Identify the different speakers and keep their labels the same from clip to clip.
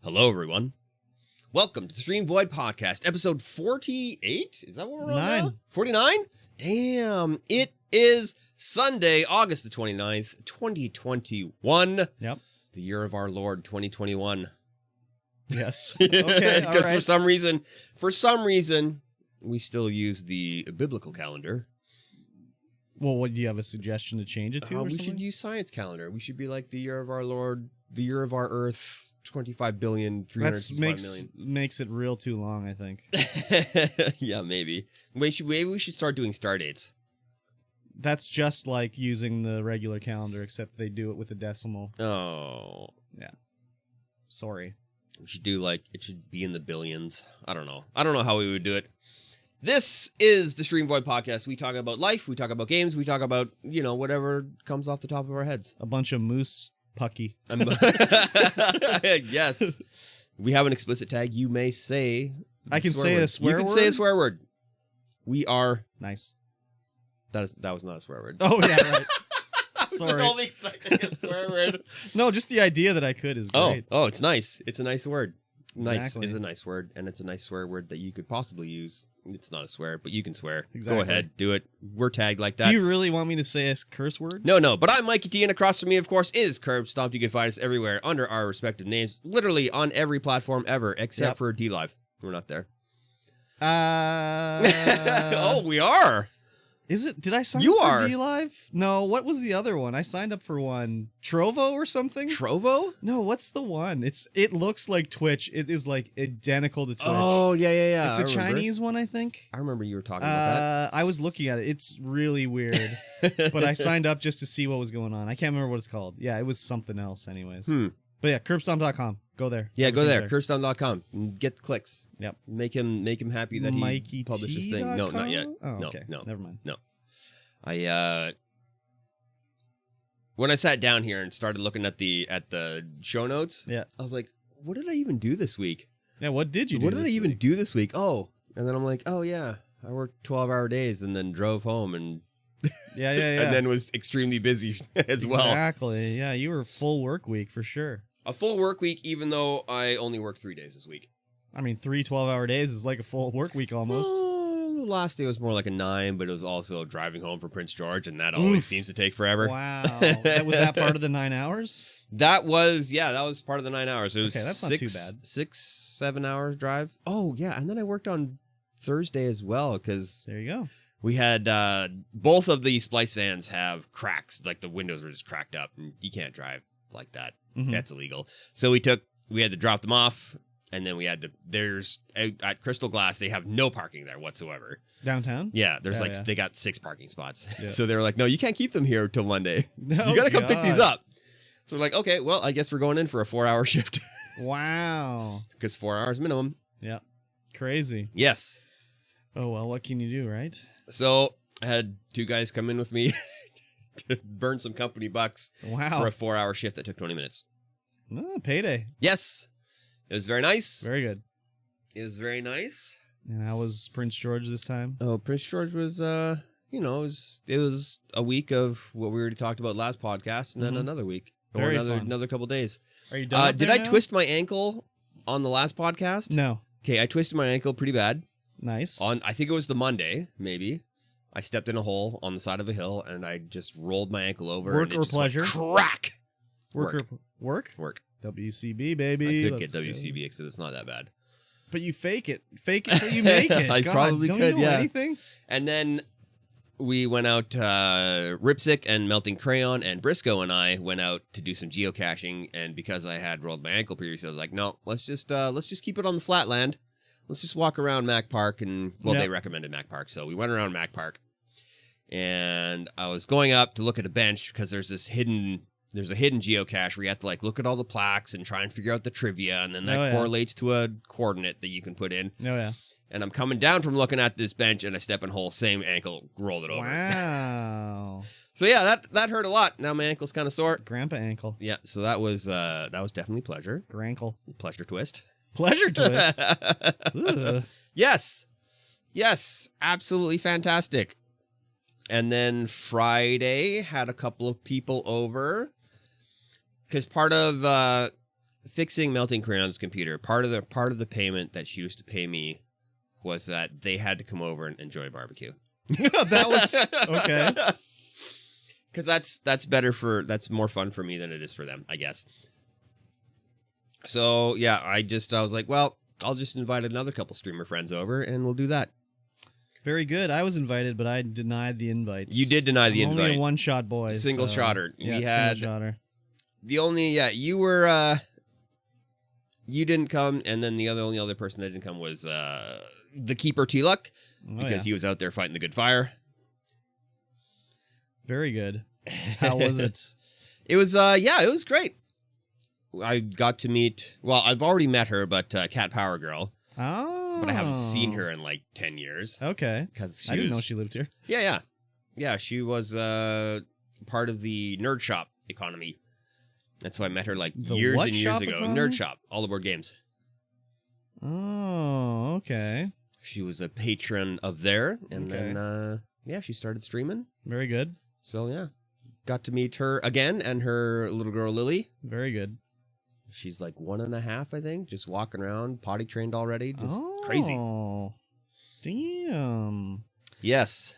Speaker 1: Hello, everyone. Welcome to the Stream Void Podcast, episode 48? Is that what we're on now? 49? Damn, it is Sunday, August the 29th, 2021.
Speaker 2: Yep.
Speaker 1: The year of our Lord, 2021.
Speaker 2: Yes. Okay, all
Speaker 1: Because
Speaker 2: right.
Speaker 1: for some reason, we still use the biblical calendar.
Speaker 2: Well, what do you have a suggestion to change it to? Or
Speaker 1: We
Speaker 2: something?
Speaker 1: should use science calendar. We should be like the year of our Lord, the year of our Earth, 25,365,000,000.
Speaker 2: Makes it real too long, I think.
Speaker 1: Yeah, maybe. Maybe we should start doing star dates.
Speaker 2: That's just like using the regular calendar, except they do it with a decimal.
Speaker 1: Oh.
Speaker 2: Yeah. Sorry.
Speaker 1: We should do it should be in the billions. I don't know. I don't know how we would do it. This is the Stream Void Podcast. We talk about life, we talk about games, we talk about, whatever comes off the top of our heads.
Speaker 2: A bunch of moose pucky.
Speaker 1: Yes. We have an explicit tag. You may say
Speaker 2: I can say a swear word?
Speaker 1: You can say a swear word. We are...
Speaker 2: Nice.
Speaker 1: That was not a swear word.
Speaker 2: Oh, yeah, right. Sorry.
Speaker 1: I was only expecting a swear word.
Speaker 2: No, just the idea that I could is great.
Speaker 1: Oh, it's nice. It's a nice word. Nice
Speaker 2: Exactly.
Speaker 1: is a nice word, and it's a nice swear word that you could possibly use. It's not a swear, but you can swear.
Speaker 2: Exactly.
Speaker 1: Go ahead, do it. We're tagged like that.
Speaker 2: Do you really want me to say a curse word?
Speaker 1: No, but I'm Mikey T, and across from me, of course, is Curb Stomp. You can find us everywhere under our respective names, literally on every platform ever, except for D-Live. We're not there. Oh, we are.
Speaker 2: Is it? Did I sign
Speaker 1: You
Speaker 2: up
Speaker 1: are.
Speaker 2: for D-Live? No, what was the other one? I signed up for one. Trovo or something?
Speaker 1: Trovo?
Speaker 2: No, what's the one? It looks like Twitch. It is like identical to Twitch.
Speaker 1: Oh, yeah.
Speaker 2: It's
Speaker 1: I
Speaker 2: a
Speaker 1: remember.
Speaker 2: Chinese one, I think.
Speaker 1: I remember you were talking about
Speaker 2: I was looking at it. It's really weird.
Speaker 1: that.
Speaker 2: But I signed up just to see what was going on. I can't remember what it's called. Yeah, it was something else anyways. But yeah, curbstomp.com. Go there.
Speaker 1: Yeah, go there.
Speaker 2: Everything's
Speaker 1: Curbstomp.com. and get the clicks.
Speaker 2: Yep.
Speaker 1: Make him happy that he
Speaker 2: MikeyT.com?
Speaker 1: published this thing. No, not yet.
Speaker 2: Oh,
Speaker 1: No,
Speaker 2: okay.
Speaker 1: no.
Speaker 2: Never mind.
Speaker 1: When I sat down here and started looking at the show notes,
Speaker 2: Yeah.
Speaker 1: I was like, what did I even do this week?
Speaker 2: Yeah, what did you do?
Speaker 1: What did I
Speaker 2: this
Speaker 1: even
Speaker 2: week?
Speaker 1: do this week? Oh, and then I'm like, oh yeah, I worked 12-hour days and then drove home and
Speaker 2: Yeah.
Speaker 1: and then was extremely busy as well.
Speaker 2: Exactly. Yeah, you were full work week for sure.
Speaker 1: A full work week, even though I only worked 3 days this week.
Speaker 2: I mean, 3 12-hour days is like a full work week almost.
Speaker 1: The last day was more like a 9, but it was also driving home from Prince George, and that always seems to take forever.
Speaker 2: Wow. Was that part of the 9 hours?
Speaker 1: That was part of the 9 hours. It was
Speaker 2: Okay, that's not too bad.
Speaker 1: 6-7 hours drive. Oh yeah, and then I worked on Thursday as well because
Speaker 2: There you go.
Speaker 1: we had both of the Splice vans have cracks, like the windows were just cracked up, and you can't drive like that.
Speaker 2: Mhm.
Speaker 1: That's illegal. So we had to drop them off, and then we had to. There's at Crystal Glass, they have no parking there whatsoever.
Speaker 2: Downtown?
Speaker 1: Yeah, there's
Speaker 2: Yeah.
Speaker 1: they got 6 parking spots.
Speaker 2: Yeah.
Speaker 1: So they were like, no, you can't keep them here till Monday.
Speaker 2: No,
Speaker 1: You gotta come pick these
Speaker 2: God.
Speaker 1: up. So we're like, okay, well, I guess we're going in for a 4-hour shift
Speaker 2: Wow.
Speaker 1: because 4 hours minimum.
Speaker 2: Yeah. Crazy.
Speaker 1: Yes.
Speaker 2: Oh, well, what can you do, right?
Speaker 1: So I had 2 guys come in with me to burn some company bucks
Speaker 2: Wow.
Speaker 1: for a 4-hour shift that took 20 minutes.
Speaker 2: Oh, payday.
Speaker 1: Yes. It was very nice.
Speaker 2: Very good.
Speaker 1: It was very nice.
Speaker 2: And how was Prince George this time?
Speaker 1: Oh, Prince George was, it was a week of what we already talked about last podcast, and then another week.
Speaker 2: Very
Speaker 1: or
Speaker 2: fun.
Speaker 1: another couple days.
Speaker 2: Are you done?
Speaker 1: Did I twist my ankle on the last podcast?
Speaker 2: No.
Speaker 1: Okay, I twisted my ankle pretty bad.
Speaker 2: Nice.
Speaker 1: I think it was the Monday, maybe. I stepped in a hole on the side of a hill, and I just rolled my ankle over.
Speaker 2: Work
Speaker 1: and it
Speaker 2: or
Speaker 1: just went
Speaker 2: pleasure?
Speaker 1: Crack!
Speaker 2: Work?
Speaker 1: Work.
Speaker 2: WCB, baby.
Speaker 1: I could
Speaker 2: Let's
Speaker 1: get
Speaker 2: go.
Speaker 1: WCB because it's not that bad.
Speaker 2: But you fake it. Fake it till you make it.
Speaker 1: I
Speaker 2: God,
Speaker 1: probably
Speaker 2: don't
Speaker 1: could,
Speaker 2: you know
Speaker 1: yeah.
Speaker 2: anything?
Speaker 1: And then we went out, Ripsick and Melting Crayon and Briscoe and I went out to do some geocaching, and because I had rolled my ankle previously, I was like, no, let's just keep it on the flatland. Let's just walk around Mac Park, and
Speaker 2: Yep.
Speaker 1: they recommended Mac Park, so we went around Mac Park, and I was going up to look at a bench because there's a hidden geocache where you have to look at all the plaques and try and figure out the trivia, and then that correlates to a coordinate that you can put in.
Speaker 2: Oh, yeah.
Speaker 1: And I'm coming down from looking at this bench, and I step in a hole, same ankle, rolled it over.
Speaker 2: Wow.
Speaker 1: So yeah, that hurt a lot. Now my ankle's kind of sore.
Speaker 2: Grandpa ankle.
Speaker 1: Yeah, so that was definitely pleasure.
Speaker 2: Grankle.
Speaker 1: Pleasure twist.
Speaker 2: Pleasure twist. Ugh.
Speaker 1: Yes, absolutely fantastic. And then Friday had a couple of people over because part of fixing Melting Crayon's computer, part of the payment that she used to pay me was that they had to come over and enjoy barbecue.
Speaker 2: That was okay.
Speaker 1: Because that's more fun for me than it is for them, I guess. So yeah, I was like, well, I'll just invite another couple streamer friends over and we'll do that.
Speaker 2: Very good. I was invited, but I denied the invite.
Speaker 1: You did deny the invite.
Speaker 2: Only a one-shot boy.
Speaker 1: Single shotter.
Speaker 2: Yeah,
Speaker 1: we had
Speaker 2: single shotter.
Speaker 1: the only you were you didn't come, and then the only other person that didn't come was the keeper T-Luck because he was out there fighting the good fire.
Speaker 2: Very good. How was it?
Speaker 1: It was it was great. I got to meet, well, I've already met her, but Cat Power Girl.
Speaker 2: Oh.
Speaker 1: But I haven't seen her in like 10 years.
Speaker 2: Okay.
Speaker 1: Because
Speaker 2: I didn't know she lived here.
Speaker 1: Yeah. Yeah, she was part of the Nerd Shop economy. And so I met her like years and years ago.
Speaker 2: Economy?
Speaker 1: Nerd Shop, all aboard games.
Speaker 2: Oh, okay.
Speaker 1: She was a patron of there. And then, she started streaming.
Speaker 2: Very good.
Speaker 1: So, yeah. Got to meet her again and her little girl, Lily.
Speaker 2: Very good.
Speaker 1: She's like 1.5, I think, just walking around, potty trained already. Just crazy.
Speaker 2: Oh, damn.
Speaker 1: Yes.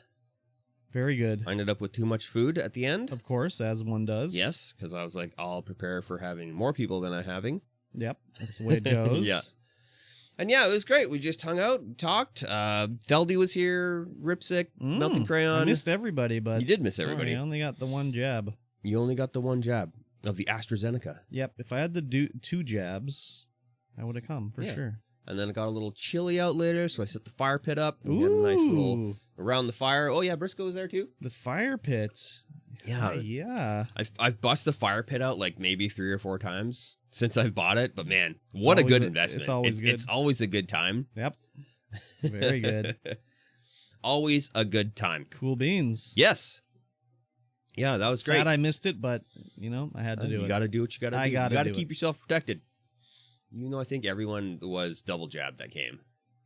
Speaker 2: Very good.
Speaker 1: I ended up with too much food at the end.
Speaker 2: Of course, as one does.
Speaker 1: Yes, because I was like, I'll prepare for having more people than I'm having.
Speaker 2: Yep, that's the way it goes.
Speaker 1: Yeah. And yeah, it was great. We just hung out, talked. Feldy was here, Ripsick, Melting Crayon.
Speaker 2: I missed everybody, but...
Speaker 1: You did miss everybody.
Speaker 2: I only got the one jab.
Speaker 1: You only got the one jab of the AstraZeneca.
Speaker 2: Yep, if I had the 2 jabs, I would have come, for sure.
Speaker 1: And then it got a little chilly out later, so I set the fire pit up. And we had a nice little around the fire. Oh, yeah, Briscoe was there too.
Speaker 2: The fire pit.
Speaker 1: Yeah.
Speaker 2: Yeah.
Speaker 1: I've bust the fire pit out like maybe 3 or 4 times since I've bought it. But man, what a good investment.
Speaker 2: It's always good.
Speaker 1: It's always a good time.
Speaker 2: Yep. Very good.
Speaker 1: Always a good time.
Speaker 2: Cool beans.
Speaker 1: Yes. Yeah, that was great.
Speaker 2: Sad I missed it, but, I had to do it.
Speaker 1: You got to do what you got to do.
Speaker 2: You got
Speaker 1: to keep yourself protected. Even though I think everyone was double jabbed that came.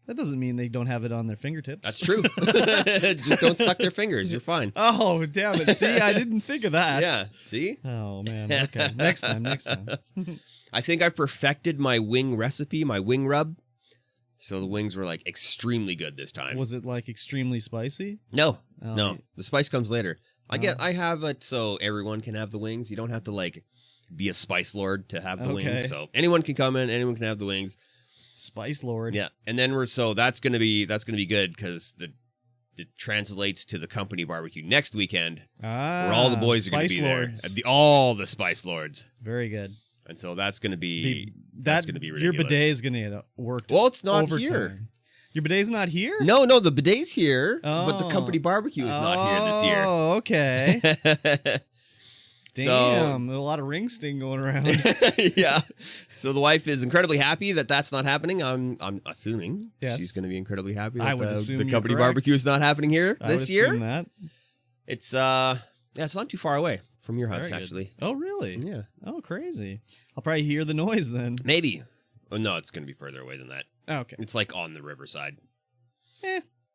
Speaker 2: That doesn't mean they don't have it on their fingertips.
Speaker 1: That's true. Just don't suck their fingers. You're fine.
Speaker 2: Oh, damn it. See, I didn't think of that.
Speaker 1: Yeah, see?
Speaker 2: Oh, man. Okay. Next time.
Speaker 1: I think I've perfected my wing recipe, my wing rub. So the wings were like extremely good this time.
Speaker 2: Was it like extremely spicy?
Speaker 1: No.
Speaker 2: Oh,
Speaker 1: No. The spice comes later. I have it so everyone can have the wings. You don't have to like be a spice lord to have the wings. So anyone can come in, anyone can have the wings.
Speaker 2: Spice lord.
Speaker 1: Yeah. And then that's gonna be good because it translates to the company barbecue next weekend. Where all the boys are gonna be
Speaker 2: lords.
Speaker 1: there. All the spice lords.
Speaker 2: Very good.
Speaker 1: And so that's gonna be ridiculous.
Speaker 2: Your bidet is gonna get worked.
Speaker 1: Well, it's not
Speaker 2: overtime.
Speaker 1: here.
Speaker 2: Your bidet's not here?
Speaker 1: No, the bidet's here, but the company barbecue is not here this year.
Speaker 2: Oh, okay. Damn,
Speaker 1: So,
Speaker 2: a lot of ring sting going around.
Speaker 1: yeah. So the wife is incredibly happy that that's not happening. I'm assuming she's going to be incredibly happy that the company barbecue is not happening here this year.
Speaker 2: That.
Speaker 1: It's it's not too far away from your house actually.
Speaker 2: Oh, really?
Speaker 1: Yeah.
Speaker 2: Oh, crazy. I'll probably hear the noise then.
Speaker 1: Maybe. Oh, no, it's going to be further away than that.
Speaker 2: Oh, okay.
Speaker 1: It's like on the riverside.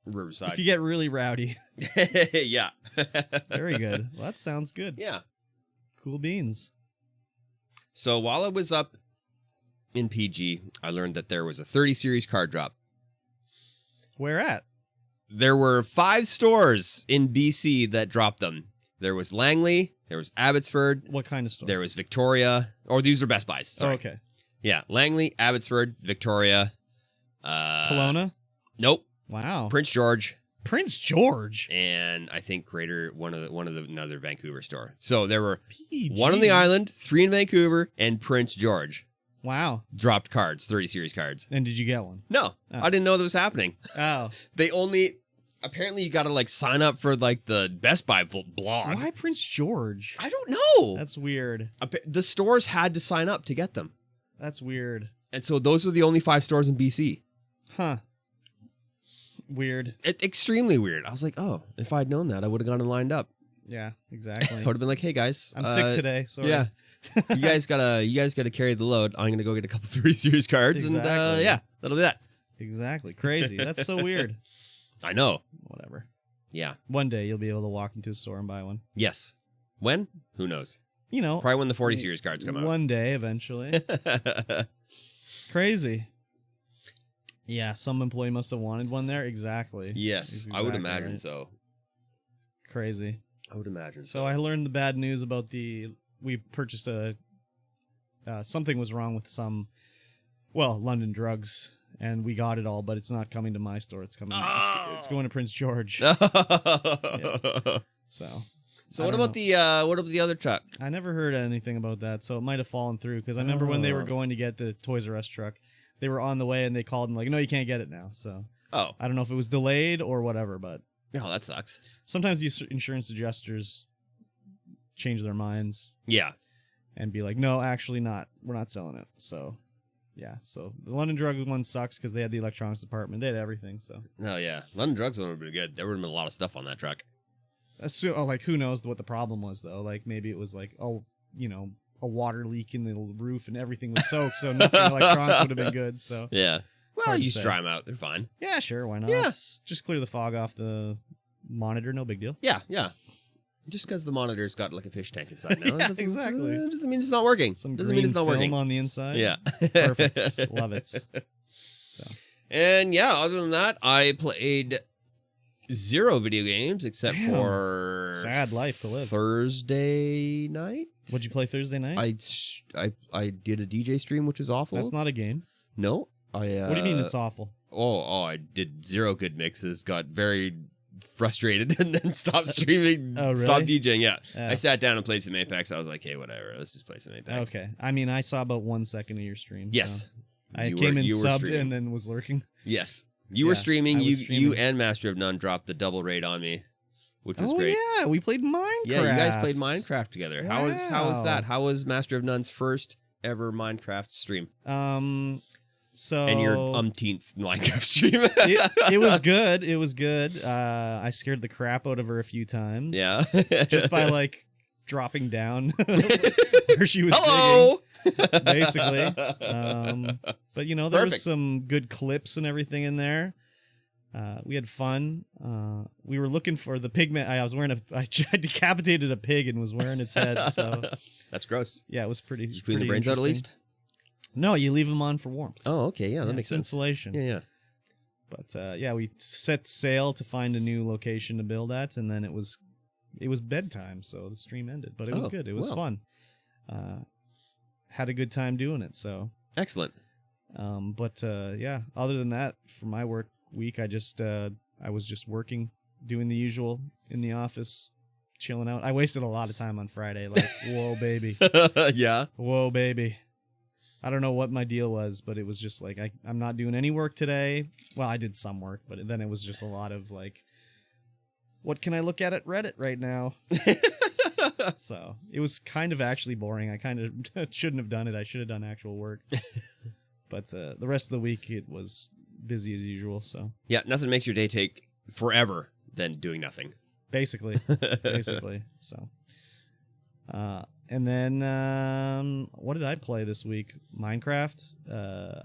Speaker 1: Riverside.
Speaker 2: If you get really rowdy.
Speaker 1: Yeah.
Speaker 2: Very good. Well, that sounds good.
Speaker 1: Yeah.
Speaker 2: Cool beans.
Speaker 1: So while I was up in PG, I learned that there was a 30 series card drop.
Speaker 2: Where at?
Speaker 1: There were 5 stores in BC that dropped them. There was Langley, there was Abbotsford.
Speaker 2: What kind of store?
Speaker 1: There was Victoria. Or these are Best Buys. Sorry.
Speaker 2: Oh, okay.
Speaker 1: Yeah, Langley, Abbotsford, Victoria.
Speaker 2: Kelowna?
Speaker 1: Nope.
Speaker 2: Wow.
Speaker 1: Prince George.
Speaker 2: Prince George.
Speaker 1: And I think another Vancouver store. So there were
Speaker 2: PG.
Speaker 1: 1 on the island, 3 in Vancouver, and Prince George.
Speaker 2: Wow.
Speaker 1: Dropped cards, 30 series cards.
Speaker 2: And did you get one?
Speaker 1: No, I didn't know that was happening.
Speaker 2: Oh.
Speaker 1: Apparently you got to like sign up for like the Best Buy blog.
Speaker 2: Why Prince George?
Speaker 1: I don't know.
Speaker 2: That's weird.
Speaker 1: The stores had to sign up to get them.
Speaker 2: That's weird.
Speaker 1: And so those were the only 5 stores in BC.
Speaker 2: Huh. Weird.
Speaker 1: Extremely weird. I was like, oh, if I'd known that, I would have gone and lined up.
Speaker 2: Yeah, exactly.
Speaker 1: I would have been like, hey guys,
Speaker 2: I'm sick today. Sorry.
Speaker 1: Yeah. you guys gotta carry the load. I'm gonna go get a couple 30 series cards,
Speaker 2: Exactly.
Speaker 1: and yeah, that'll be that.
Speaker 2: Exactly. Crazy. That's so weird.
Speaker 1: I know.
Speaker 2: Whatever.
Speaker 1: Yeah.
Speaker 2: One day you'll be able to walk into a store and buy one.
Speaker 1: Yes. When? Who knows?
Speaker 2: you know,
Speaker 1: Probably when the 40 series cards come out.
Speaker 2: One day, eventually. Crazy. Yeah, some employee must have wanted one there. Exactly.
Speaker 1: Yes, I would imagine so.
Speaker 2: Crazy.
Speaker 1: I would imagine
Speaker 2: so. I learned the bad news about we purchased something was wrong with London Drugs, and we got it all, but it's not coming to my store. It's coming. It's going to Prince George. Yeah. So
Speaker 1: what about the other truck?
Speaker 2: I never heard anything about that, so it might have fallen through. Because I remember when they were going to get the Toys R Us truck, they were on the way and they called and like, no, you can't get it now. So I don't know if it was delayed or whatever, but
Speaker 1: that sucks.
Speaker 2: Sometimes these insurance adjusters change their minds.
Speaker 1: Yeah.
Speaker 2: And be like, no, actually not. We're not selling it. So, yeah. So the London Drug one sucks because they had the electronics department. They had everything. So.
Speaker 1: Oh yeah, London Drugs would have been good. There would have been a lot of stuff on that truck.
Speaker 2: Like who knows what the problem was though? Like maybe it was like a water leak in the roof and everything was soaked, so nothing electronics would have been good. So
Speaker 1: yeah. Well, you just dry them out. They're fine.
Speaker 2: Yeah, sure. Why not?
Speaker 1: Yeah.
Speaker 2: Just clear the fog off the monitor. No big deal.
Speaker 1: Yeah. Just because the monitor's got like a fish tank inside now.
Speaker 2: Yeah, exactly.
Speaker 1: Doesn't mean it's not working.
Speaker 2: Doesn't mean it's not working on the inside.
Speaker 1: Yeah.
Speaker 2: Perfect. Love it. So.
Speaker 1: And yeah, other than that, I played 0 video games except for
Speaker 2: sad life to live.
Speaker 1: Thursday night.
Speaker 2: What'd you play Thursday night?
Speaker 1: I did a DJ stream, which was awful.
Speaker 2: That's not a game.
Speaker 1: No.
Speaker 2: What do you mean it's awful?
Speaker 1: I did 0 good mixes, got very frustrated, and then stopped streaming,
Speaker 2: really?
Speaker 1: stopped DJing. Yeah. I sat down and played some Apex. I was like, hey, whatever, let's just play some Apex.
Speaker 2: Okay. I mean, I saw about 1 second of your stream.
Speaker 1: Yes.
Speaker 2: So I came in subbed and then was lurking.
Speaker 1: Yes. You were streaming. You and Master of None dropped the double raid on me, which was great.
Speaker 2: Yeah, we played Minecraft.
Speaker 1: Yeah, you guys played Minecraft together.
Speaker 2: Wow.
Speaker 1: How was that? How was Master of None's first ever Minecraft stream?
Speaker 2: So
Speaker 1: and your umpteenth Minecraft stream.
Speaker 2: it was good. It was good. I scared the crap out of her a few times.
Speaker 1: Yeah.
Speaker 2: Just by like dropping down where she was digging, basically. But there was some good clips and everything in there. We had fun. We were looking for the pigment. I decapitated a pig and was wearing its head. So
Speaker 1: that's gross.
Speaker 2: Yeah, it was pretty.
Speaker 1: Did you clean the brains out at least?
Speaker 2: No, you leave them on for warmth.
Speaker 1: Oh, okay. Yeah, that makes sense.
Speaker 2: Insulation.
Speaker 1: Yeah.
Speaker 2: But we set sail to find a new location to build at, and then it was bedtime, so the stream ended. But it was good. It was fun. Had a good time doing it. So
Speaker 1: excellent.
Speaker 2: But other than that, for my work week, I was just working, doing the usual in the office, chilling out. I wasted a lot of time on Friday. Like, whoa, baby.
Speaker 1: Yeah.
Speaker 2: Whoa, baby. I don't know what my deal was, but it was just like, I'm not doing any work today. Well, I did some work, but then it was just a lot of like, what can I look at Reddit right now? So it was kind of actually boring. I kind of shouldn't have done it. I should have done actual work. But the rest of the week, it was busy as usual. So
Speaker 1: yeah, nothing makes your day take forever than doing nothing.
Speaker 2: Basically. So, and then what did I play this week? Minecraft.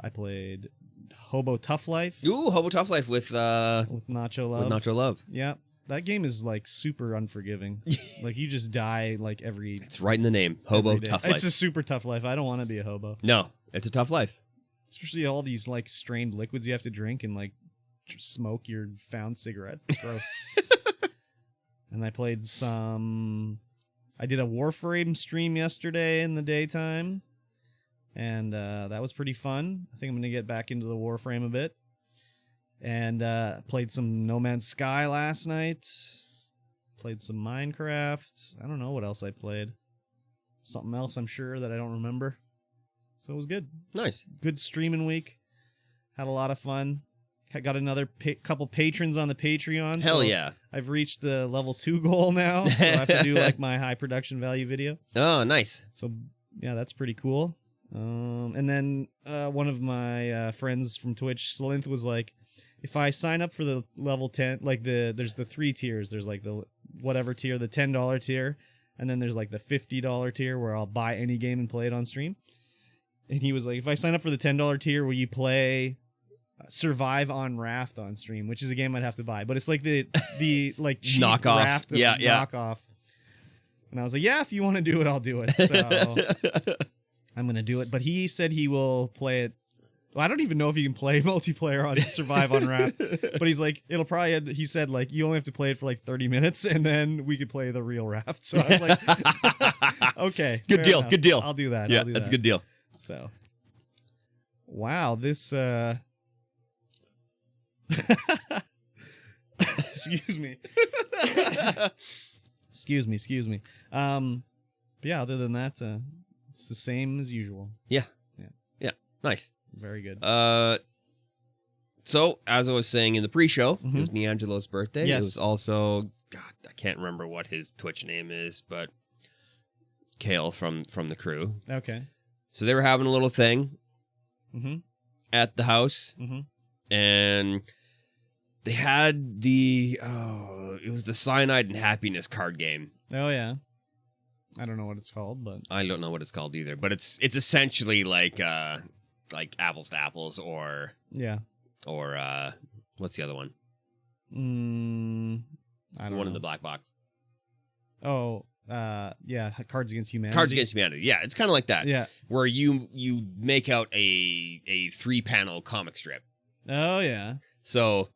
Speaker 2: I played Hobo Tough Life.
Speaker 1: Ooh, Hobo Tough Life with
Speaker 2: Nacho Love.
Speaker 1: With Nacho Love.
Speaker 2: Yeah. That game is like super unforgiving. Like you just die like every.
Speaker 1: It's right in the name. Hobo Tough Life.
Speaker 2: It's a super tough life. I don't want to be a hobo.
Speaker 1: No, it's a tough life.
Speaker 2: Especially all these like strained liquids you have to drink and like smoke your found cigarettes. It's gross. And I played I did a Warframe stream yesterday in the daytime, and that was pretty fun. I think I'm going to get back into the Warframe a bit. And played some No Man's Sky last night. Played some Minecraft. I don't know what else I played. Something else, I'm sure, that I don't remember. So it was good.
Speaker 1: Nice.
Speaker 2: Good streaming week. Had a lot of fun. Got another couple patrons on the Patreon.
Speaker 1: Hell yeah.
Speaker 2: I've reached the level 2 goal now, so I have to do like my high production value video.
Speaker 1: Oh, nice.
Speaker 2: So yeah, that's pretty cool. And then one of my friends from Twitch, Slinth, was like, if I sign up for the level 10, like there's the 3 tiers. There's like the whatever tier, the $10 tier, and then there's like the $50 tier where I'll buy any game and play it on stream. And he was like, if I sign up for the $10 tier, will you play Survive on Raft on stream, which is a game I'd have to buy, but it's like the like cheap
Speaker 1: knockoff.
Speaker 2: Raft
Speaker 1: Yeah.
Speaker 2: knockoff. And I was like, yeah, if you want to do it, I'll do it. So I'm going to do it. But he said he will play it. Well, I don't even know if you can play multiplayer on Survive on Raft. But he's like, it'll probably, he said, like, you only have to play it for like 30 minutes and then we could play the real Raft. So I was like, okay.
Speaker 1: Good deal.
Speaker 2: Enough.
Speaker 1: Good deal.
Speaker 2: I'll do that.
Speaker 1: Yeah,
Speaker 2: I'll do
Speaker 1: that's a
Speaker 2: that.
Speaker 1: good deal.
Speaker 2: So, wow, this, excuse me. Excuse me. But yeah, other than that, it's the same as usual.
Speaker 1: Yeah.
Speaker 2: Yeah.
Speaker 1: Yeah. Nice.
Speaker 2: Very good.
Speaker 1: So as I was saying in the pre-show, it was Miangelo's birthday.
Speaker 2: Yes.
Speaker 1: It was also, God, I can't remember what his Twitch name is, but Kale from the crew.
Speaker 2: Okay.
Speaker 1: So they were having a little thing at the house, and they had it was the Cyanide and Happiness card game.
Speaker 2: Oh yeah. I don't know what it's called, but
Speaker 1: I don't know what it's called either, but it's essentially like apples to apples or what's the other one?
Speaker 2: I don't
Speaker 1: One
Speaker 2: know.
Speaker 1: in the black box.
Speaker 2: Oh, yeah, Cards Against Humanity.
Speaker 1: Cards Against Humanity. Yeah, it's kind of like that.
Speaker 2: Yeah.
Speaker 1: Where you make out a 3-panel comic strip.
Speaker 2: Oh yeah.
Speaker 1: So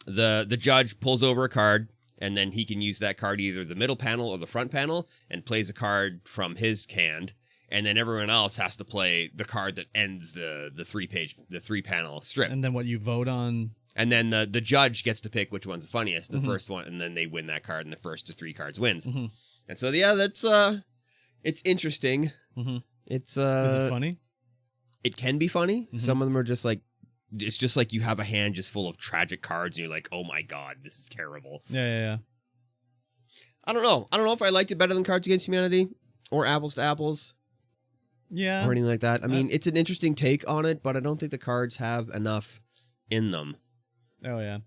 Speaker 1: the judge pulls over a card, and then he can use that card either the middle panel or the front panel and plays a card from his hand, and then everyone else has to play the card that ends the 3-panel strip.
Speaker 2: And then what you vote on.
Speaker 1: And then the judge gets to pick which one's the funniest, the first one, and then they win that card, and the first to 3 cards wins. And so yeah, that's it's interesting. It's
Speaker 2: Is it funny?
Speaker 1: It can be funny. Some of them are just like, it's just like you have a hand just full of tragic cards, and you're like, oh my god, this is terrible.
Speaker 2: Yeah.
Speaker 1: I don't know if I liked it better than Cards Against Humanity or Apples to Apples.
Speaker 2: Yeah.
Speaker 1: Or anything like that. I mean, it's an interesting take on it, but I don't think the cards have enough in them.
Speaker 2: Oh yeah.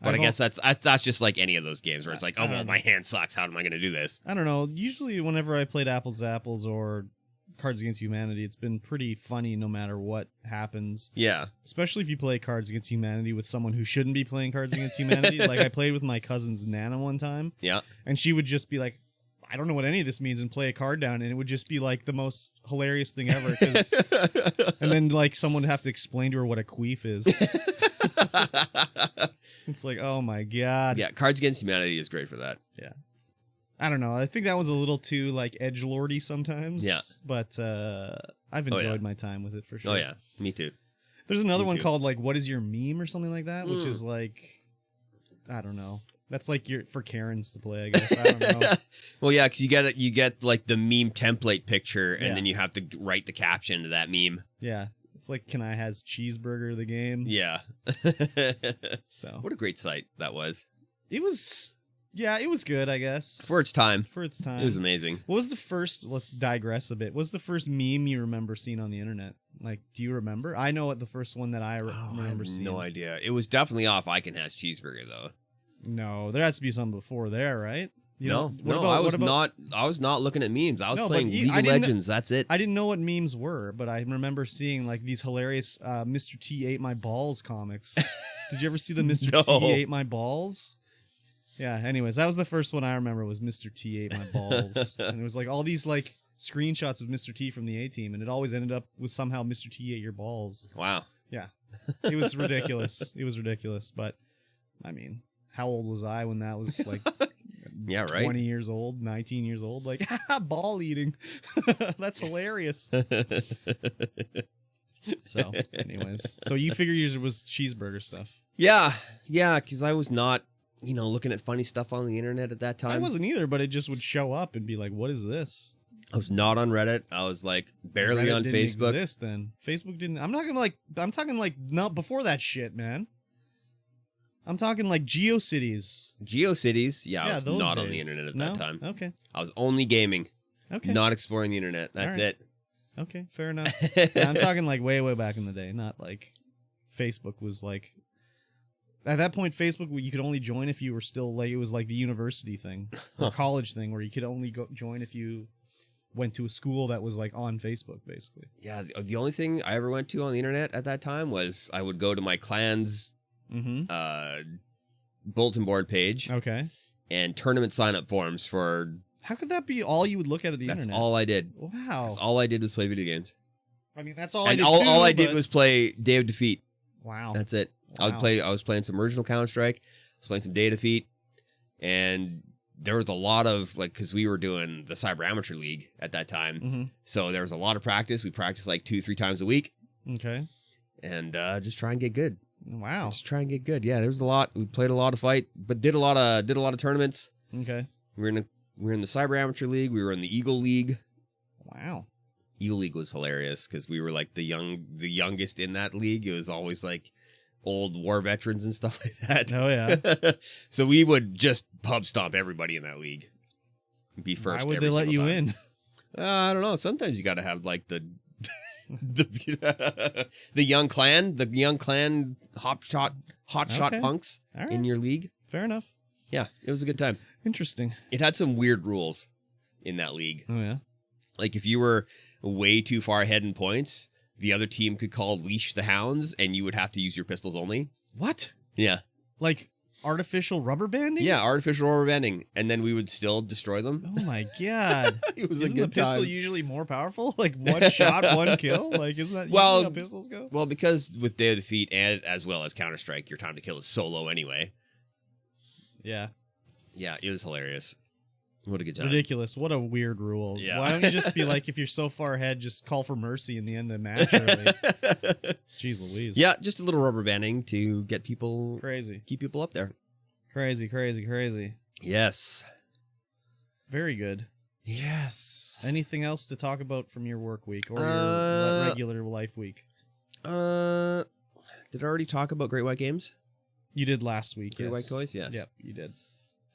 Speaker 1: But I guess that's just like any of those games where it's like, oh well, my hand sucks. How am I going to do this?
Speaker 2: I don't know. Usually, whenever I played Apples to Apples or Cards Against Humanity, it's been pretty funny no matter what happens.
Speaker 1: Yeah.
Speaker 2: Especially if you play Cards Against Humanity with someone who shouldn't be playing Cards Against Humanity. Like I played with my cousin's Nana one time.
Speaker 1: Yeah.
Speaker 2: And she would just be like, I don't know what any of this means, and play a card down, and it would just be like the most hilarious thing ever. And then like someone would have to explain to her what a queef is. It's like, oh my god.
Speaker 1: Yeah, Cards Against Humanity is great for that.
Speaker 2: Yeah. I don't know. I think that one's a little too like edgelordy sometimes.
Speaker 1: Yeah.
Speaker 2: But I've enjoyed my time with it for sure.
Speaker 1: Oh yeah, me too.
Speaker 2: There's another
Speaker 1: Me
Speaker 2: one
Speaker 1: too.
Speaker 2: called like What Is Your Meme or something like that, which is like, I don't know. That's like for Karens to play, I guess. I don't know.
Speaker 1: Well, yeah, because you get like the meme template picture, and then you have to write the caption to that meme.
Speaker 2: Yeah. It's like Can I Has Cheeseburger the game.
Speaker 1: Yeah.
Speaker 2: So
Speaker 1: What a great site that was.
Speaker 2: it was good, I guess.
Speaker 1: For its time.
Speaker 2: For its time.
Speaker 1: It was amazing.
Speaker 2: What was the first, let's digress a bit. What was the first meme you remember seeing on the internet? Like, do you remember? I know what the first one that I remember seeing.
Speaker 1: No idea. It was definitely off I Can Has Cheeseburger, though.
Speaker 2: No, there has to be something before there, right?
Speaker 1: I was not looking at memes. I was playing League of Legends. That's it.
Speaker 2: I didn't know what memes were, but I remember seeing like these hilarious Mr. T Ate My Balls comics. Did you ever see the Mr.
Speaker 1: No.
Speaker 2: T Ate My Balls? Yeah, anyways, that was the first one I remember was Mr. T Ate My Balls. And it was like all these like screenshots of Mr. T from the A-Team, and it always ended up with somehow Mr. T ate your balls.
Speaker 1: Wow.
Speaker 2: Yeah. It was ridiculous. It was ridiculous, but I mean, how old was I when that was like
Speaker 1: Yeah, right.
Speaker 2: 20 years old, 19 years old? Like, ball eating. That's hilarious. So, anyways. So you figure yours was cheeseburger stuff.
Speaker 1: Yeah, because I was not, looking at funny stuff on the internet at that time.
Speaker 2: I wasn't either, but it just would show up and be like, what is this?
Speaker 1: I was not on Reddit. I was like barely
Speaker 2: Reddit
Speaker 1: on
Speaker 2: didn't
Speaker 1: Facebook.
Speaker 2: Exist then. Facebook didn't. I'm talking like not before that shit, man. I'm talking like GeoCities.
Speaker 1: GeoCities, yeah, I was
Speaker 2: those
Speaker 1: not on
Speaker 2: days.
Speaker 1: the internet at
Speaker 2: No?
Speaker 1: that time.
Speaker 2: Okay.
Speaker 1: I was only gaming,
Speaker 2: Okay.
Speaker 1: not exploring the internet. That's
Speaker 2: All right.
Speaker 1: it.
Speaker 2: Okay, fair enough. Yeah, I'm talking like way, way back in the day, not like Facebook was like. At that point, Facebook, you could only join if you were still like, it was like the university thing or college thing where you could only join if you went to a school that was like on Facebook, basically.
Speaker 1: Yeah, the only thing I ever went to on the internet at that time was I would go to my clan's bulletin board page,
Speaker 2: Okay.
Speaker 1: and tournament sign-up forms for...
Speaker 2: How could that be all you would look at the
Speaker 1: That's
Speaker 2: internet?
Speaker 1: all I did.
Speaker 2: Wow.
Speaker 1: That's all I did was play video games.
Speaker 2: I mean, that's all
Speaker 1: And
Speaker 2: I did
Speaker 1: all I
Speaker 2: too,
Speaker 1: did was play Day of Defeat.
Speaker 2: Wow.
Speaker 1: That's it.
Speaker 2: Wow.
Speaker 1: I was playing some original Counter-Strike. I was playing some Day of Defeat. And there was a lot of, like, because we were doing the Cyber Amateur League at that time.
Speaker 2: Mm-hmm.
Speaker 1: So there was a lot of practice. We practiced like 2-3 times a week.
Speaker 2: Okay.
Speaker 1: And just try and get good.
Speaker 2: Wow.
Speaker 1: Just try and get good. Yeah, there was a lot. We played a lot of fight, but did a lot of tournaments.
Speaker 2: Okay.
Speaker 1: We were in the Cyber Amateur League. We were in the Eagle League.
Speaker 2: Wow.
Speaker 1: Eagle League was hilarious because we were like the youngest in that league. It was always like old war veterans and stuff like that.
Speaker 2: Oh yeah.
Speaker 1: So we would just pub stomp everybody in that league. Be first.
Speaker 2: Why would
Speaker 1: every
Speaker 2: they let
Speaker 1: single
Speaker 2: you
Speaker 1: time.
Speaker 2: in?
Speaker 1: I don't know. Sometimes you got to have like the the young clan hot shot
Speaker 2: Okay.
Speaker 1: punks
Speaker 2: All right.
Speaker 1: in your league.
Speaker 2: Fair enough.
Speaker 1: Yeah, it was a good time.
Speaker 2: Interesting.
Speaker 1: It had some weird rules in that league.
Speaker 2: Oh yeah.
Speaker 1: Like if you were way too far ahead in points, the other team could call Leash the Hounds and you would have to use your pistols only.
Speaker 2: What?
Speaker 1: Yeah.
Speaker 2: Like artificial rubber banding?
Speaker 1: Yeah, artificial rubber banding. And then we would still destroy them.
Speaker 2: Oh my god.
Speaker 1: It was
Speaker 2: Isn't
Speaker 1: a
Speaker 2: the
Speaker 1: good
Speaker 2: pistol
Speaker 1: time.
Speaker 2: usually more powerful? Like one shot, one kill? Like isn't that
Speaker 1: Well,
Speaker 2: usually how pistols go?
Speaker 1: Well, because with Day of Defeat and as well as Counter-Strike, your time to kill is so low anyway.
Speaker 2: Yeah.
Speaker 1: Yeah, it was hilarious. What a good time.
Speaker 2: Ridiculous. What a weird rule.
Speaker 1: Yeah.
Speaker 2: Why don't you just be like, if you're so far ahead, just call for mercy in the end of the match early? Jeez Louise.
Speaker 1: Yeah, just a little rubber banding to get people,
Speaker 2: Crazy.
Speaker 1: keep people up there.
Speaker 2: Crazy.
Speaker 1: Yes.
Speaker 2: Very good.
Speaker 1: Yes.
Speaker 2: Anything else to talk about from your work week or your regular life week?
Speaker 1: Did I already talk about Great White Games?
Speaker 2: You did last week,
Speaker 1: Great
Speaker 2: yes.
Speaker 1: White Toys? Yes.
Speaker 2: Yep, you did.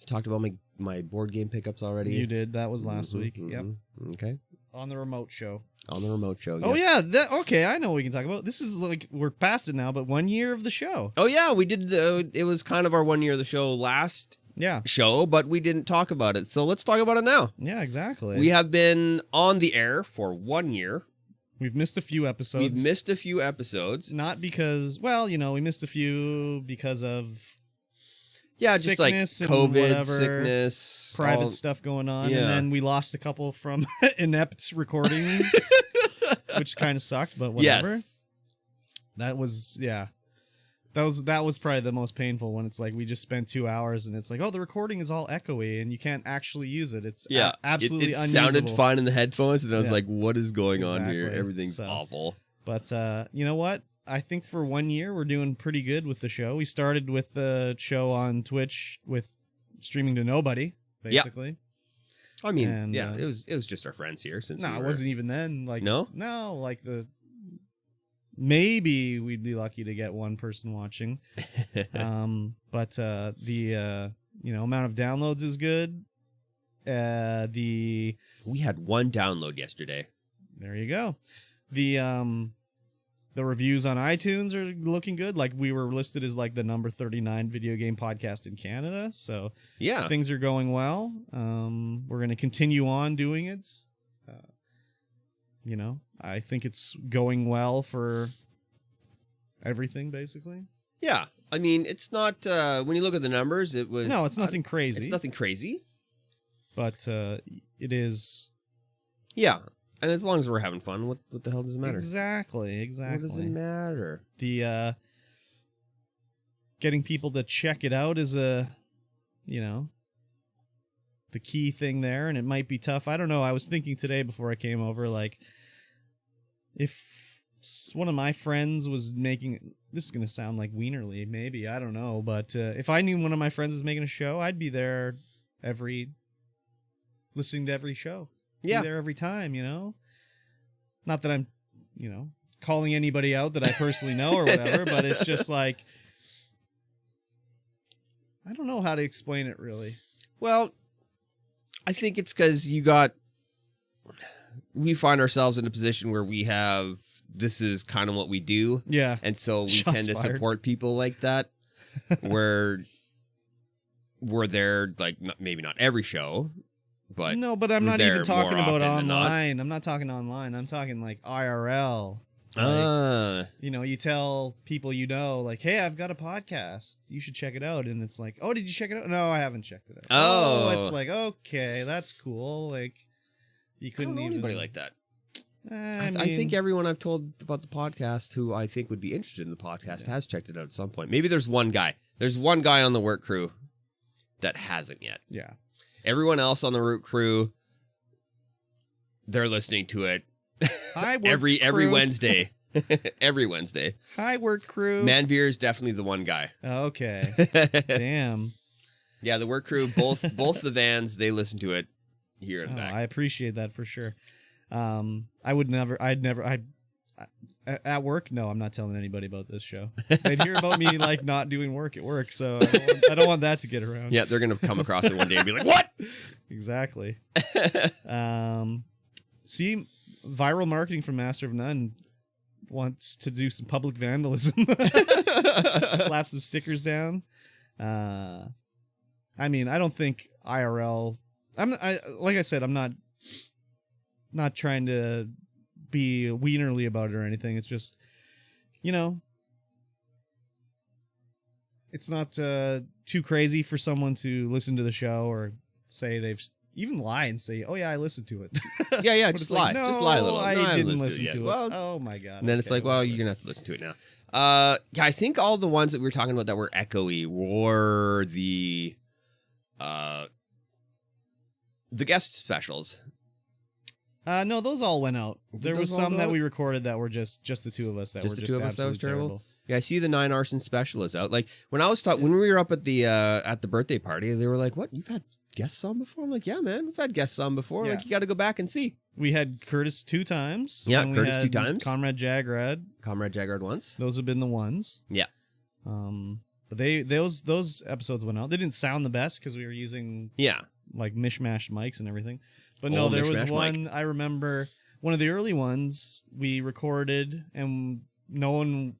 Speaker 1: Talked about my board game pickups already.
Speaker 2: You did. That was last
Speaker 1: Mhm,
Speaker 2: week. Yep.
Speaker 1: mhm. Okay.
Speaker 2: On the remote show.
Speaker 1: On the remote show.
Speaker 2: Oh,
Speaker 1: yes.
Speaker 2: yeah. Okay, I know what we can talk about. This is like, we're past it now, but 1 year of the show.
Speaker 1: Oh yeah, we did. It was kind of our 1 year of the show last
Speaker 2: Yeah.
Speaker 1: show, but we didn't talk about it. So let's talk about it now.
Speaker 2: Yeah, exactly.
Speaker 1: We have been on the air for 1 year.
Speaker 2: We've missed a few episodes.
Speaker 1: We've missed a few episodes.
Speaker 2: Not because, well, we missed a few because of
Speaker 1: Yeah, just like
Speaker 2: sickness and
Speaker 1: COVID,
Speaker 2: whatever,
Speaker 1: sickness,
Speaker 2: private
Speaker 1: all-
Speaker 2: stuff going on.
Speaker 1: Yeah.
Speaker 2: And then we lost a couple from inept recordings, which kind of sucked, but whatever.
Speaker 1: Yes.
Speaker 2: That was, yeah. That was probably the most painful when it's like we just spent 2 hours and it's like, oh, the recording is all echoey and you can't actually use it. It's absolutely
Speaker 1: It
Speaker 2: unusable.
Speaker 1: sounded fine in the headphones, and I was
Speaker 2: Yeah.
Speaker 1: like, "What is going on here?
Speaker 2: Exactly.
Speaker 1: Everything's
Speaker 2: So-
Speaker 1: awful."
Speaker 2: But you know what? I think for 1 year we're doing pretty good with the show. We started with the show on Twitch with streaming to nobody, basically.
Speaker 1: I mean,
Speaker 2: And,
Speaker 1: yeah, it was just our friends here since
Speaker 2: No,
Speaker 1: we
Speaker 2: it
Speaker 1: were...
Speaker 2: wasn't even then. Like
Speaker 1: No?
Speaker 2: like maybe we'd be lucky to get one person watching. But the amount of downloads is good.
Speaker 1: We had one download yesterday.
Speaker 2: There you go. The reviews on iTunes are looking good. Like we were listed as like the number 39 video game podcast in Canada. So
Speaker 1: Yeah,
Speaker 2: things are going well. We're going to continue on doing it. I think it's going well for everything, basically.
Speaker 1: yeah. I mean, it's not when you look at the numbers, it was
Speaker 2: No, it's nothing crazy.
Speaker 1: It's nothing crazy.
Speaker 2: But it is.
Speaker 1: Yeah, and as long as we're having fun, what the hell does it matter?
Speaker 2: Exactly.
Speaker 1: What does it matter?
Speaker 2: The getting people to check it out is the key thing there, and it might be tough. I don't know. I was thinking today before I came over, like, if one of my friends was making, this is gonna sound like Wienerly, maybe, I don't know, but if I knew one of my friends was making a show, I'd be there listening to every show.
Speaker 1: Yeah.
Speaker 2: Be there every time, Not that I'm, calling anybody out that I personally know or whatever, but it's just like, I don't know how to explain it really.
Speaker 1: Well, I think it's because we find ourselves in a position where this is kind of what we do.
Speaker 2: Yeah.
Speaker 1: And so we
Speaker 2: Shots
Speaker 1: tend to
Speaker 2: fired.
Speaker 1: support people like that, where we're there, like maybe not every show, but
Speaker 2: No, but I'm
Speaker 1: we're
Speaker 2: not
Speaker 1: there
Speaker 2: even talking
Speaker 1: more
Speaker 2: about
Speaker 1: often than not.
Speaker 2: online. I'm not talking online. I'm talking like IRL. you tell people like, hey, I've got a podcast. You should check it out. And it's like, oh, did you check it out? No, I haven't checked it out.
Speaker 1: Oh.
Speaker 2: It's like, okay, that's cool. Like, you
Speaker 1: I
Speaker 2: couldn't
Speaker 1: don't know
Speaker 2: even...
Speaker 1: anybody like that.
Speaker 2: I
Speaker 1: I think everyone I've told about the podcast who I think would be interested in the podcast has checked it out at some point. Maybe there's one guy. There's one guy on the work crew that hasn't yet.
Speaker 2: Yeah.
Speaker 1: Everyone else on the work crew, they're listening to it
Speaker 2: Hi, work
Speaker 1: every
Speaker 2: crew.
Speaker 1: Wednesday. Every Wednesday.
Speaker 2: Hi, work crew.
Speaker 1: Manveer is definitely the one guy.
Speaker 2: Okay. Damn.
Speaker 1: Yeah, the work crew, both the vans, they listen to it here and back.
Speaker 2: I appreciate that for sure. At work, no, I'm not telling anybody about this show. They'd hear about me like not doing work at work, so I don't want that to get around.
Speaker 1: Yeah, they're gonna come across it one day and be like, "What?"
Speaker 2: Exactly. See, viral marketing from Master of None wants to do some public vandalism. Slap some stickers down. I mean, I don't think IRL. Like I said, I'm not trying to be wienerly about it or anything. It's just, it's not too crazy for someone to listen to the show or say they've even lie and say, "Oh yeah, I listened to it."
Speaker 1: Yeah,
Speaker 2: But
Speaker 1: just
Speaker 2: it's
Speaker 1: lie.
Speaker 2: like, no,
Speaker 1: Just lie a little.
Speaker 2: I
Speaker 1: No, haven't
Speaker 2: didn't
Speaker 1: listened
Speaker 2: listen
Speaker 1: yet.
Speaker 2: to it.
Speaker 1: Well,
Speaker 2: Oh my god.
Speaker 1: and then it's
Speaker 2: Okay,
Speaker 1: like, well,
Speaker 2: whatever.
Speaker 1: you're gonna have to listen to it now. Yeah, I think all the ones that we were talking about that were echoey were the guest specials.
Speaker 2: No, those all went out. There
Speaker 1: Those
Speaker 2: was
Speaker 1: all
Speaker 2: some
Speaker 1: go
Speaker 2: that
Speaker 1: out?
Speaker 2: we recorded that were just the two of us that
Speaker 1: Just
Speaker 2: were
Speaker 1: the
Speaker 2: just
Speaker 1: two of us that was
Speaker 2: absolutely
Speaker 1: terrible? Yeah, I see the 9 arson special is out. Like when we were up at the birthday party, they were like, "What? You've had guests on before?" I'm like, "Yeah, man, we've had guests on before.
Speaker 2: Yeah.
Speaker 1: Like you got to go back and see."
Speaker 2: We had Curtis 2 times.
Speaker 1: Yeah,
Speaker 2: and we
Speaker 1: Curtis
Speaker 2: had
Speaker 1: 2 times.
Speaker 2: Comrade Jagrad.
Speaker 1: Comrade Jaggard once.
Speaker 2: Those have been the ones.
Speaker 1: Yeah.
Speaker 2: But those episodes went out. They didn't sound the best because we were using
Speaker 1: Yeah.
Speaker 2: like mishmash mics and everything. But no,
Speaker 1: Oh,
Speaker 2: there was
Speaker 1: mishmash
Speaker 2: one I remember. One of the early ones we recorded, and no one,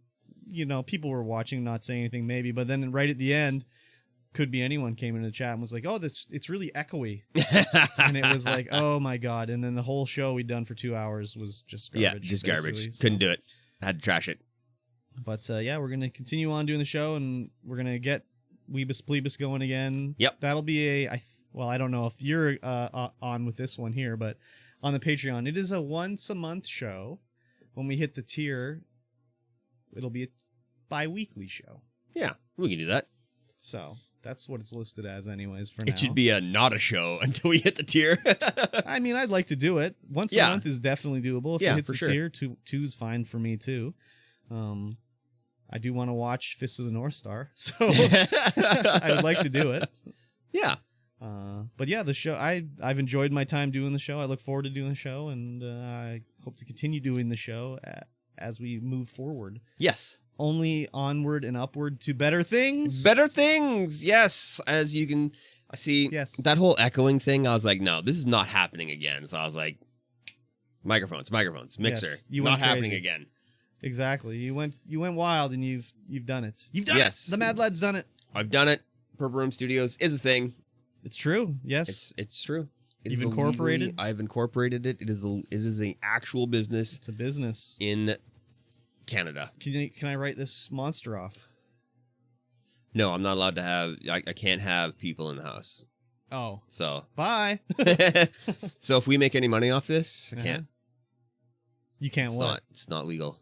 Speaker 2: people were watching, not saying anything, maybe. But then right at the end, could be anyone came into the chat and was like, "Oh, it's really echoey," and it was like, "Oh my god!" And then the whole show we'd done for 2 hours was just garbage.
Speaker 1: Yeah, just garbage.
Speaker 2: basically, so.
Speaker 1: Couldn't do it. Had to trash it.
Speaker 2: But yeah, we're gonna continue on doing the show, and we're gonna get Weebus Plebus going again.
Speaker 1: Yep.
Speaker 2: That'll be I don't know if you're on with this one here, but on the Patreon, it is a once a month show. When we hit the tier, it'll be a bi-weekly show.
Speaker 1: Yeah, we can do that.
Speaker 2: So that's what it's listed as, anyways. For now,
Speaker 1: It should be not a show until we hit the tier.
Speaker 2: I mean, I'd like to do it. Once a
Speaker 1: Yeah.
Speaker 2: month is definitely doable. If
Speaker 1: Yeah,
Speaker 2: it hits
Speaker 1: for
Speaker 2: the
Speaker 1: sure.
Speaker 2: tier, two's fine for me too. I do want to watch Fist of the North Star, so I would like to do it.
Speaker 1: Yeah.
Speaker 2: But yeah, the show, I've enjoyed my time doing the show. I look forward to doing the show, and I hope to continue doing the show as we move forward.
Speaker 1: Yes.
Speaker 2: Only onward and upward to better things.
Speaker 1: Better things. Yes. As you can see,
Speaker 2: Yes.
Speaker 1: that whole echoing thing, I was like, no, this is not happening again. So I was like, microphones, mixer.
Speaker 2: Yes, you
Speaker 1: not
Speaker 2: went
Speaker 1: happening
Speaker 2: crazy.
Speaker 1: again.
Speaker 2: Exactly. You went wild, and you've done it. You've done
Speaker 1: Yes.
Speaker 2: it. The Mad Lad's done it.
Speaker 1: I've done it. Purple Room Studios is a thing.
Speaker 2: It's true. Yes.
Speaker 1: It's true. It
Speaker 2: You've
Speaker 1: is
Speaker 2: incorporated?
Speaker 1: I've incorporated it. It is an actual business
Speaker 2: It's a business.
Speaker 1: in Canada.
Speaker 2: Can I write this monster off?
Speaker 1: No, I'm not allowed to have. I can't have people in the house.
Speaker 2: Oh,
Speaker 1: So,
Speaker 2: bye.
Speaker 1: so if we make any money off this, I can't.
Speaker 2: You can't
Speaker 1: It's
Speaker 2: what?
Speaker 1: not. It's not legal.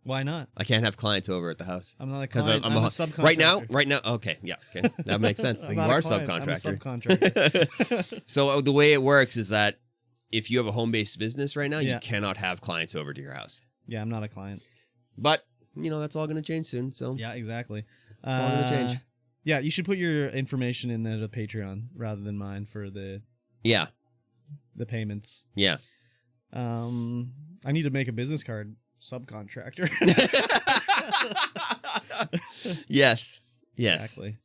Speaker 2: Why not?
Speaker 1: I can't have clients over at the house.
Speaker 2: I'm not a
Speaker 1: Because
Speaker 2: client. I'm a subcontractor.
Speaker 1: right now, okay, yeah, okay, that makes sense.
Speaker 2: I'm
Speaker 1: You
Speaker 2: not
Speaker 1: are
Speaker 2: a
Speaker 1: a
Speaker 2: client, I'm a
Speaker 1: subcontractor.
Speaker 2: subcontractor.
Speaker 1: So the way it works is that if you have a home-based business right now,
Speaker 2: Yeah.
Speaker 1: you cannot have clients over to your house.
Speaker 2: Yeah, I'm not a client.
Speaker 1: But that's all going to change soon. So
Speaker 2: Yeah, exactly.
Speaker 1: it's all going to change.
Speaker 2: Yeah, you should put your information in there to Patreon rather than mine for the
Speaker 1: Yeah,
Speaker 2: payments.
Speaker 1: yeah.
Speaker 2: I need to make a business card. Subcontractor.
Speaker 1: Yes.
Speaker 2: Exactly.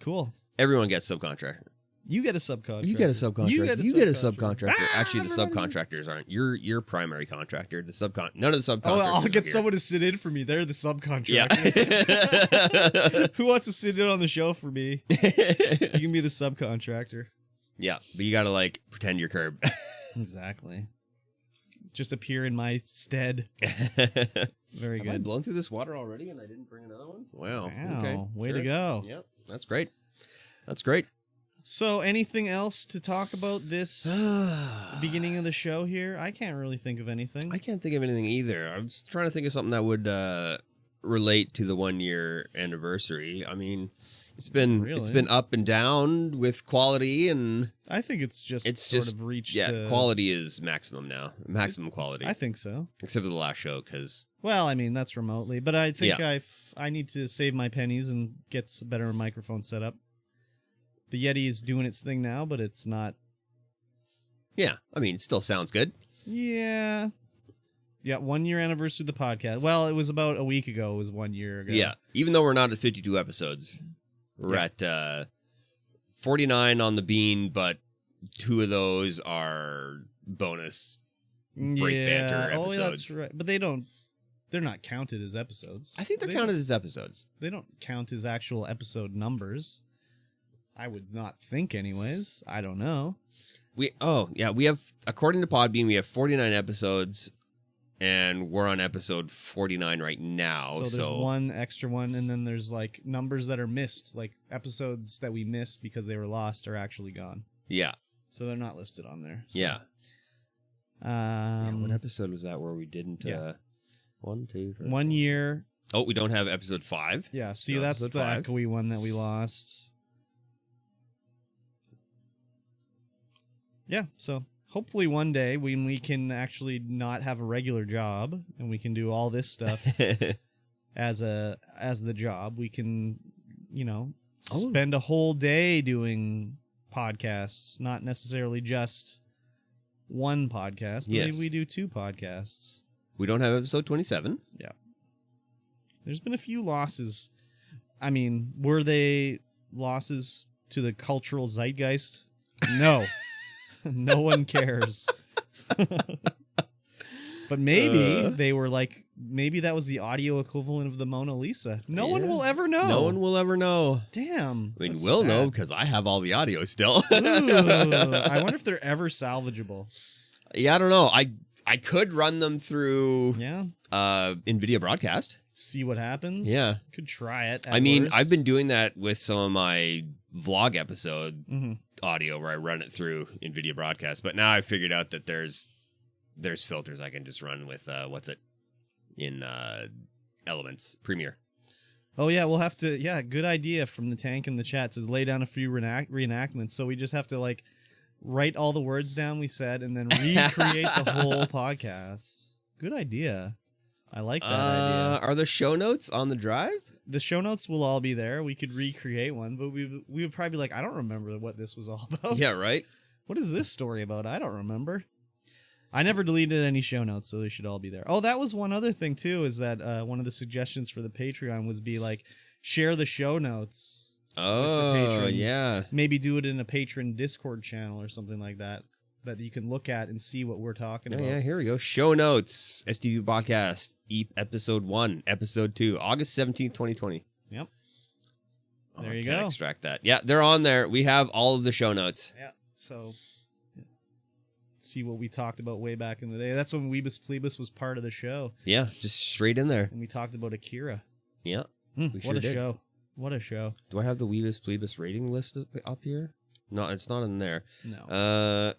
Speaker 2: Cool.
Speaker 1: Everyone gets subcontractor.
Speaker 2: You get a subcontractor.
Speaker 1: You get a subcontractor.
Speaker 2: You get a
Speaker 1: subcontractor.
Speaker 2: Ah,
Speaker 1: Actually, the
Speaker 2: everybody-
Speaker 1: subcontractors aren't. You're your primary contractor. None of the subcontractors.
Speaker 2: Oh, I'll
Speaker 1: are
Speaker 2: get
Speaker 1: here.
Speaker 2: someone to sit in for me. They're the subcontractor.
Speaker 1: Yeah.
Speaker 2: Who wants to sit in on the show for me? You can be the subcontractor.
Speaker 1: Yeah, but you gotta pretend you're Curb.
Speaker 2: Exactly. just appear in my stead. Very
Speaker 1: Have I
Speaker 2: good.
Speaker 1: blown through this water already and I didn't bring another one? Wow.
Speaker 2: Wow.
Speaker 1: Okay.
Speaker 2: Way to go.
Speaker 1: Yep. That's great. That's great.
Speaker 2: So, anything else to talk about this beginning of the show here? I can't really think of anything.
Speaker 1: I can't think of anything either. I'm just trying to think of something that would relate to the 1 year anniversary. I mean, it's been up and down with quality, and
Speaker 2: I think it's just reached.
Speaker 1: Yeah, quality is maximum now. Maximum quality.
Speaker 2: I think so.
Speaker 1: Except for the last show, because
Speaker 2: well, I mean that's remotely, but I think I need to save my pennies and get a better microphone set up. The Yeti is doing its thing now, but it's not.
Speaker 1: Yeah, I mean, it still sounds good.
Speaker 2: Yeah. Yeah, 1 year anniversary of the podcast. Well, it was about a week ago. It was 1 year ago.
Speaker 1: Yeah, even though we're not at 52 episodes, we're at 49 on the bean, but 2 of those are bonus break banter episodes.
Speaker 2: Oh, that's right. But they're not counted as episodes.
Speaker 1: I think they're counted as episodes.
Speaker 2: They don't count as actual episode numbers. I would not think anyways. I don't know.
Speaker 1: We have, according to Podbean, we have 49 episodes, and we're on episode 49 right now.
Speaker 2: So there's one extra one, and then there's like numbers that are missed, like episodes that we missed because they were lost are actually gone.
Speaker 1: Yeah.
Speaker 2: So they're not listed on there. So.
Speaker 1: Yeah. What episode was that where we didn't? 1, 2, 3.
Speaker 2: 1 year.
Speaker 1: Oh, we don't have episode 5.
Speaker 2: Yeah. See,
Speaker 1: No,
Speaker 2: that's the
Speaker 1: episode 5.
Speaker 2: echoey one that we lost. Yeah. So hopefully one day when we can actually not have a regular job and we can do all this stuff as the job, we can, spend a whole day doing podcasts, not necessarily just one podcast, but maybe we do 2 podcasts.
Speaker 1: We don't have episode 27.
Speaker 2: Yeah. There's been a few losses. I mean, were they losses to the cultural zeitgeist? No. No one cares. But maybe they were like, maybe that was the audio equivalent of the Mona Lisa. No one will ever know.
Speaker 1: No one will ever know.
Speaker 2: Damn.
Speaker 1: I mean, we'll know because I have all the audio still.
Speaker 2: Ooh, I wonder if they're ever salvageable.
Speaker 1: Yeah, I don't know. I could run them through NVIDIA Broadcast.
Speaker 2: See what happens.
Speaker 1: Yeah.
Speaker 2: Could try it.
Speaker 1: I mean,
Speaker 2: worst.
Speaker 1: I've been doing that with some of my vlog episode audio where I run it through NVIDIA Broadcast. But now I figured out that there's filters I can just run with, in Elements, Premiere.
Speaker 2: Oh, yeah, we'll have to, good idea from the tank in the chat. Says lay down a few reenactments. So we just have to, write all the words down we said and then recreate the whole podcast. Good idea. I like that idea.
Speaker 1: Are the show notes on the drive?
Speaker 2: The show notes will all be there. We could recreate one, but we would probably be like, I don't remember what this was all about.
Speaker 1: Yeah, right?
Speaker 2: What is this story about? I don't remember. I never deleted any show notes, so they should all be there. Oh, that was one other thing, too, is that one of the suggestions for the Patreon was share the show notes.
Speaker 1: Oh, yeah.
Speaker 2: Maybe do it in a patron Discord channel or something like that you can look at and see what we're talking about.
Speaker 1: Yeah, here we go. Show notes. STV Podcast, episode 1, episode 2, August 17th, 2020.
Speaker 2: Yep.
Speaker 1: Oh,
Speaker 2: there you
Speaker 1: can't
Speaker 2: go.
Speaker 1: Extract that. Yeah, they're on there. We have all of the show notes.
Speaker 2: Yeah, so see what we talked about way back in the day. That's when Weebus Plebus was part of the show.
Speaker 1: Yeah, just straight in there.
Speaker 2: And we talked about Akira.
Speaker 1: Yeah.
Speaker 2: What a show. What a show.
Speaker 1: Do I have the Weebus Plebus rating list up here? No, it's not in there.
Speaker 2: No.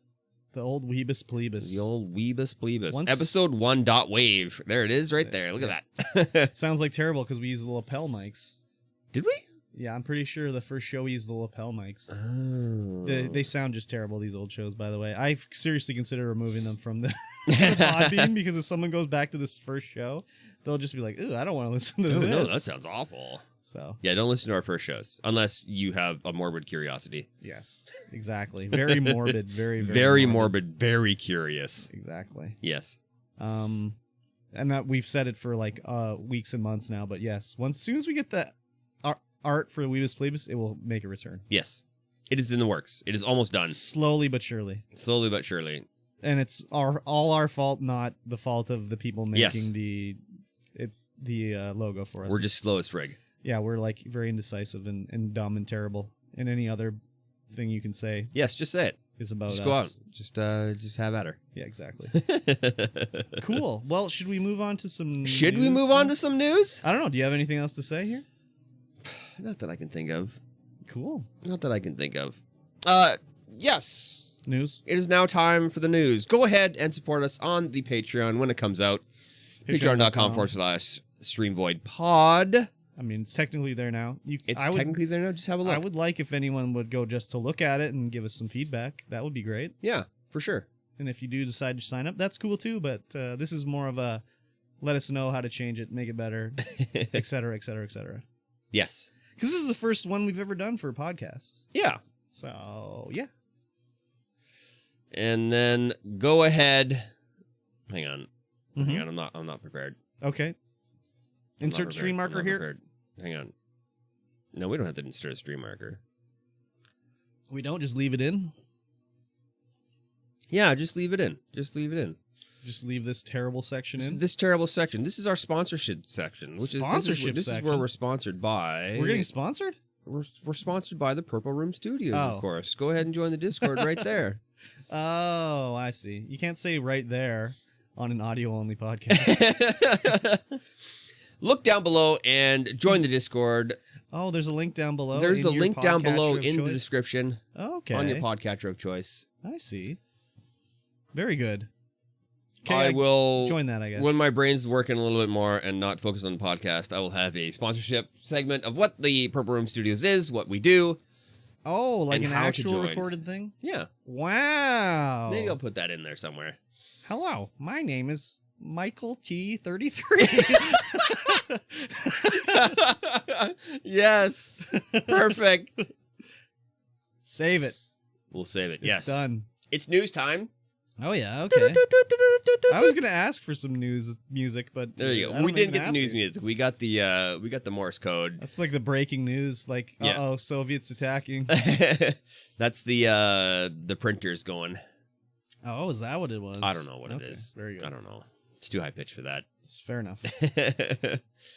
Speaker 2: The old Weebus Plebus.
Speaker 1: The old Weebus Plebus. Episode 1.wave. There it is right there. Look at that.
Speaker 2: Sounds like terrible because we use the lapel mics.
Speaker 1: Did we?
Speaker 2: Yeah, I'm pretty sure the first show we used the lapel mics.
Speaker 1: Oh.
Speaker 2: They sound just terrible, these old shows, by the way. I seriously consider removing them from the Podbean because if someone goes back to this first show, they'll just be like, ooh, I don't want to listen to this.
Speaker 1: No, that sounds awful.
Speaker 2: So
Speaker 1: yeah, don't listen to our first shows unless you have a morbid curiosity.
Speaker 2: Yes, exactly. Very morbid, very,
Speaker 1: very morbid, very curious.
Speaker 2: Exactly.
Speaker 1: Yes.
Speaker 2: And that we've said it for weeks and months now, but yes, as soon as we get the art for Weebus Plebus, it will make a return.
Speaker 1: Yes, it is in the works. It is almost done.
Speaker 2: Slowly but surely.
Speaker 1: Slowly but surely.
Speaker 2: And it's all our fault, not the fault of the people making the logo for us.
Speaker 1: We're just slow as frig.
Speaker 2: Yeah, we're very indecisive and dumb and terrible and any other thing you can say.
Speaker 1: Yes, just say it.
Speaker 2: is about
Speaker 1: Just
Speaker 2: us.
Speaker 1: go out. Just have at her.
Speaker 2: Yeah, exactly. Cool. Well, should we move on to some
Speaker 1: Should we
Speaker 2: news
Speaker 1: move on
Speaker 2: stuff?
Speaker 1: to some news?
Speaker 2: I don't know. Do you have anything else to say here?
Speaker 1: Not that I can think of.
Speaker 2: Cool.
Speaker 1: Not that I can think of. Yes.
Speaker 2: News.
Speaker 1: It is now time for the news. Go ahead and support us on the Patreon when it comes out. Patreon.com/StreamVoidPod.
Speaker 2: I mean, it's technically there now.
Speaker 1: It's technically there now. Just have a look.
Speaker 2: I would like if anyone would go just to look at it and give us some feedback. That would be great.
Speaker 1: Yeah, for sure.
Speaker 2: And if you do decide to sign up, that's cool too. But this is more of a let us know how to change it, make it better, et cetera, et cetera, et cetera.
Speaker 1: Yes.
Speaker 2: Because this is the first one we've ever done for a podcast.
Speaker 1: Yeah.
Speaker 2: So, yeah.
Speaker 1: And then go ahead. Hang on.
Speaker 2: Mhm.
Speaker 1: Hang on. I'm not prepared.
Speaker 2: Okay.
Speaker 1: I'm
Speaker 2: Insert
Speaker 1: not
Speaker 2: stream
Speaker 1: prepared.
Speaker 2: marker
Speaker 1: I'm not
Speaker 2: here.
Speaker 1: prepared. Hang on. No, we don't have to insert a stream marker.
Speaker 2: We don't just leave it in.
Speaker 1: Yeah, just leave it in. Just leave it in.
Speaker 2: Just leave this terrible section in.
Speaker 1: This terrible section. This is our sponsorship section, which
Speaker 2: Sponsorship
Speaker 1: this is
Speaker 2: section?
Speaker 1: where we're sponsored by.
Speaker 2: We're getting sponsored?
Speaker 1: We're sponsored by the Purple Room Studios,
Speaker 2: Oh.
Speaker 1: of course. Go ahead and join the Discord right there.
Speaker 2: Oh, I see. You can't say right there on an audio-only podcast.
Speaker 1: Look down below and join the Discord.
Speaker 2: Oh, there's a link down below.
Speaker 1: There's a
Speaker 2: in your
Speaker 1: link down below
Speaker 2: podcatcher of
Speaker 1: in the
Speaker 2: choice?
Speaker 1: description
Speaker 2: Okay.
Speaker 1: on your podcatcher of choice.
Speaker 2: I see. Very good.
Speaker 1: I will
Speaker 2: join that, I guess.
Speaker 1: When my brain's working a little bit more and not focused on the podcast, I will have a sponsorship segment of what the Purple Room Studios is, what we do.
Speaker 2: Oh, like
Speaker 1: and
Speaker 2: an
Speaker 1: how to
Speaker 2: actual
Speaker 1: join.
Speaker 2: recorded thing?
Speaker 1: Yeah.
Speaker 2: Wow.
Speaker 1: Maybe I'll put that in there somewhere.
Speaker 2: Hello, my name is Michael T33.
Speaker 1: Yes. Perfect.
Speaker 2: Save it.
Speaker 1: We'll save it.
Speaker 2: It's
Speaker 1: Yes.
Speaker 2: done.
Speaker 1: It's news time.
Speaker 2: Oh yeah, okay. I was gonna ask for some news music, but
Speaker 1: There you
Speaker 2: I
Speaker 1: go.
Speaker 2: don't
Speaker 1: We didn't
Speaker 2: even
Speaker 1: get the
Speaker 2: have
Speaker 1: news
Speaker 2: to.
Speaker 1: music. We got the Morse code.
Speaker 2: That's like the breaking news. Like,
Speaker 1: Yeah.
Speaker 2: Soviets attacking.
Speaker 1: That's the printers going.
Speaker 2: Oh, is that what it was?
Speaker 1: I don't know what it
Speaker 2: Okay,
Speaker 1: is.
Speaker 2: Very good.
Speaker 1: I don't know. It's too high pitched for that.
Speaker 2: It's fair enough.